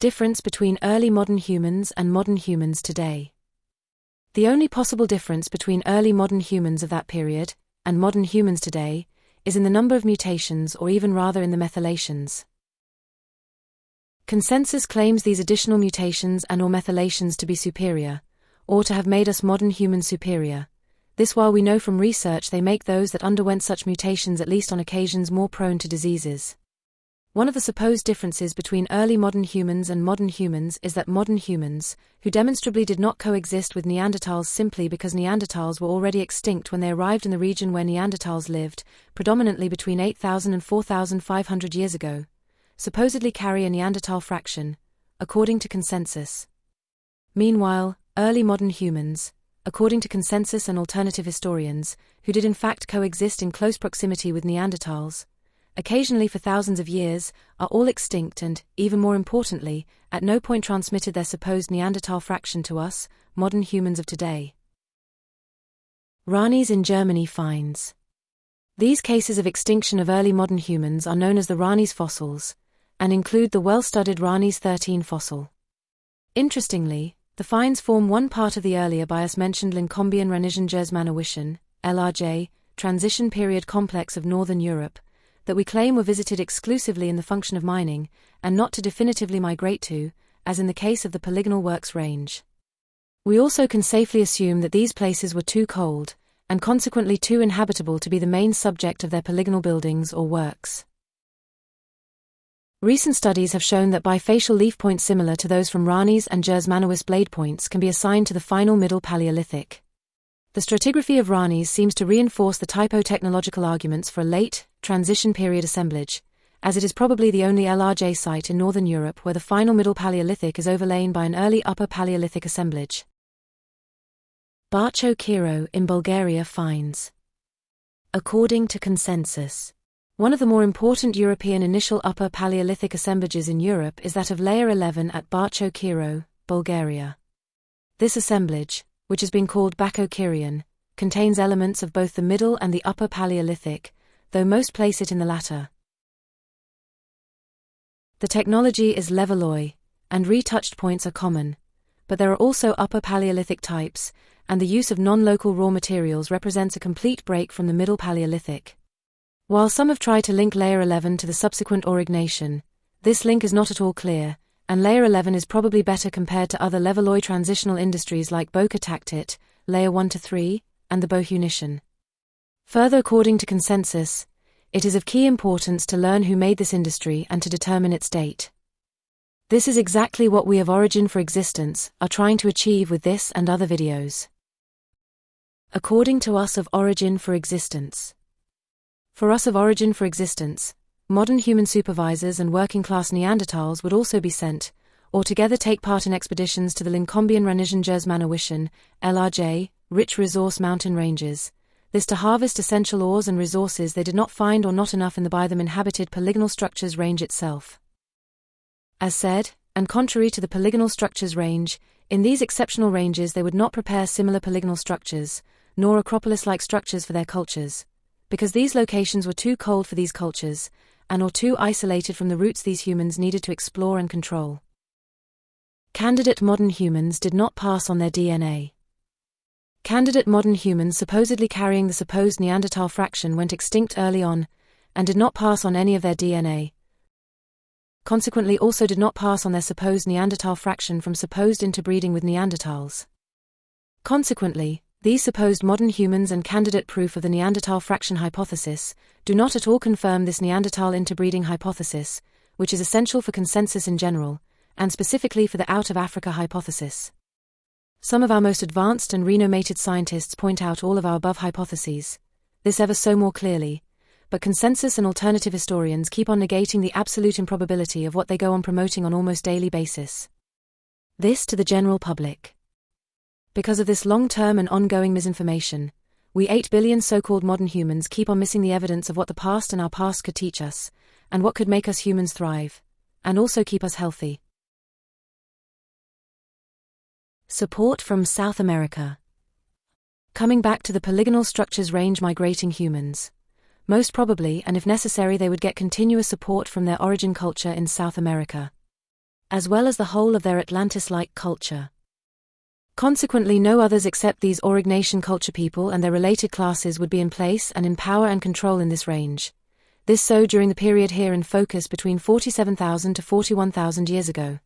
Difference between early modern humans and modern humans today. The only possible difference between early modern humans of that period and modern humans today is in the number of mutations, or even rather in the methylations. Consensus claims these additional mutations and/or methylations to be superior, or to have made us modern humans superior. This while we know from research they make those that underwent such mutations at least on occasions more prone to diseases. One of the supposed differences between early modern humans and modern humans is that modern humans, who demonstrably did not coexist with Neanderthals simply because Neanderthals were already extinct when they arrived in the region where Neanderthals lived, predominantly between 8,000 and 4,500 years ago, supposedly carry a Neanderthal-Fraction, according to consensus. Meanwhile, early modern humans, according to consensus and alternative historians, who did in fact coexist in close proximity with Neanderthals, occasionally for thousands of years, are all extinct and, even more importantly, at no point transmitted their supposed Neanderthal-Fraction to us, modern humans of today. Ranis in Germany finds. These cases of extinction of early modern humans are known as the Ranis fossils, and include the well-studied Ranis 13 fossil. Interestingly, the finds form one part of the earlier by us mentioned Linkombian-Ranisian-Jersmanowishan, LRJ, transition period complex of Northern Europe, that we claim were visited exclusively in the function of mining, and not to definitively migrate to, as in the case of the Polygonal-Works range. We also can safely assume that these places were too cold, and consequently too inhabitable to be the main subject of their polygonal buildings or works. Recent studies have shown that bifacial leaf points similar to those from Ranis and Jersmanowis blade points can be assigned to the final Middle Paleolithic. The stratigraphy of Ranis seems to reinforce the typo-technological arguments for a late, transition period assemblage, as it is probably the only LRJ site in Northern Europe where the final Middle Paleolithic is overlain by an early Upper Paleolithic assemblage. Bacho-Kiro in Bulgaria finds. According to consensus, one of the more important European initial Upper Paleolithic assemblages in Europe is that of Layer 11 at Bacho-Kiro, Bulgaria. This assemblage, which has been called Bacho-Kirian, contains elements of both the Middle and the Upper Paleolithic, though most place it in the latter. The technology is levalloy, and retouched points are common, but there are also Upper Paleolithic types, and the use of non-local raw materials represents a complete break from the Middle Paleolithic. While some have tried to link Layer 11 to the subsequent Aurignacian, this link is not at all clear, and Layer 11 is probably better compared to other levalloy transitional industries like Boca-Tactit, Layer 1 to 3, and the Bohunician. Further, according to consensus, it is of key importance to learn who made this industry and to determine its date. This is exactly what we of Origin for Existence are trying to achieve with this and other videos. According to us of Origin for Existence. For us of Origin for Existence, modern human supervisors and working-class Neanderthals would also be sent, or together take part in expeditions to the Linkombian-Ranisian-Jersmanowishan, LRJ, rich resource mountain ranges, this to harvest essential ores and resources they did not find or not enough in the by them inhabited polygonal structures range itself. As said, and contrary to the polygonal structures range, in these exceptional ranges they would not prepare similar polygonal structures, nor acropolis-like structures for their cultures, because these locations were too cold for these cultures, and or too isolated from the routes these humans needed to explore and control. Candidate modern humans did not pass on their DNA. Candidate modern humans supposedly carrying the supposed Neanderthal-Fraction went extinct early on, and did not pass on any of their DNA. Consequently also did not pass on their supposed Neanderthal-Fraction from supposed interbreeding with Neanderthals. Consequently, these supposed modern humans and candidate proof of the Neanderthal-Fraction hypothesis do not at all confirm this Neanderthal-Interbreeding hypothesis, which is essential for consensus in general, and specifically for the out-of-Africa hypothesis. Some of our most advanced and renommated scientists point out all of our above hypotheses, this ever so more clearly, but consensus and alternative historians keep on negating the absolute improbability of what they go on promoting on almost daily basis. This to the general public. Because of this long-term and ongoing misinformation, we 8 billion so-called modern humans keep on missing the evidence of what the past and our past could teach us, and what could make us humans thrive, and also keep us healthy. Support from South America. Coming back to the polygonal structures range migrating humans. Most probably, and if necessary, they would get continuous support from their origin culture in South America. as well as the whole of their Atlantis-like culture. Consequently, no others except these Aurignacian-Culture people and their related classes would be in place and in power and control in this range. This so during the period here in focus between 47,000 to 41,000 years ago.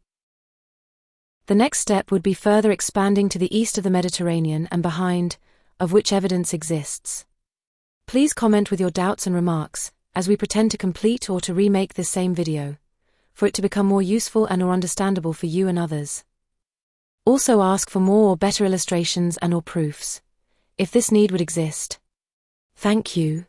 The next step would be further expanding to the east of the Mediterranean and behind, of which evidence exists. Please comment with your doubts and remarks, as we pretend to complete or to remake this same video, for it to become more useful and or understandable for you and others. Also ask for more or better illustrations and or proofs, if this need would exist. Thank you.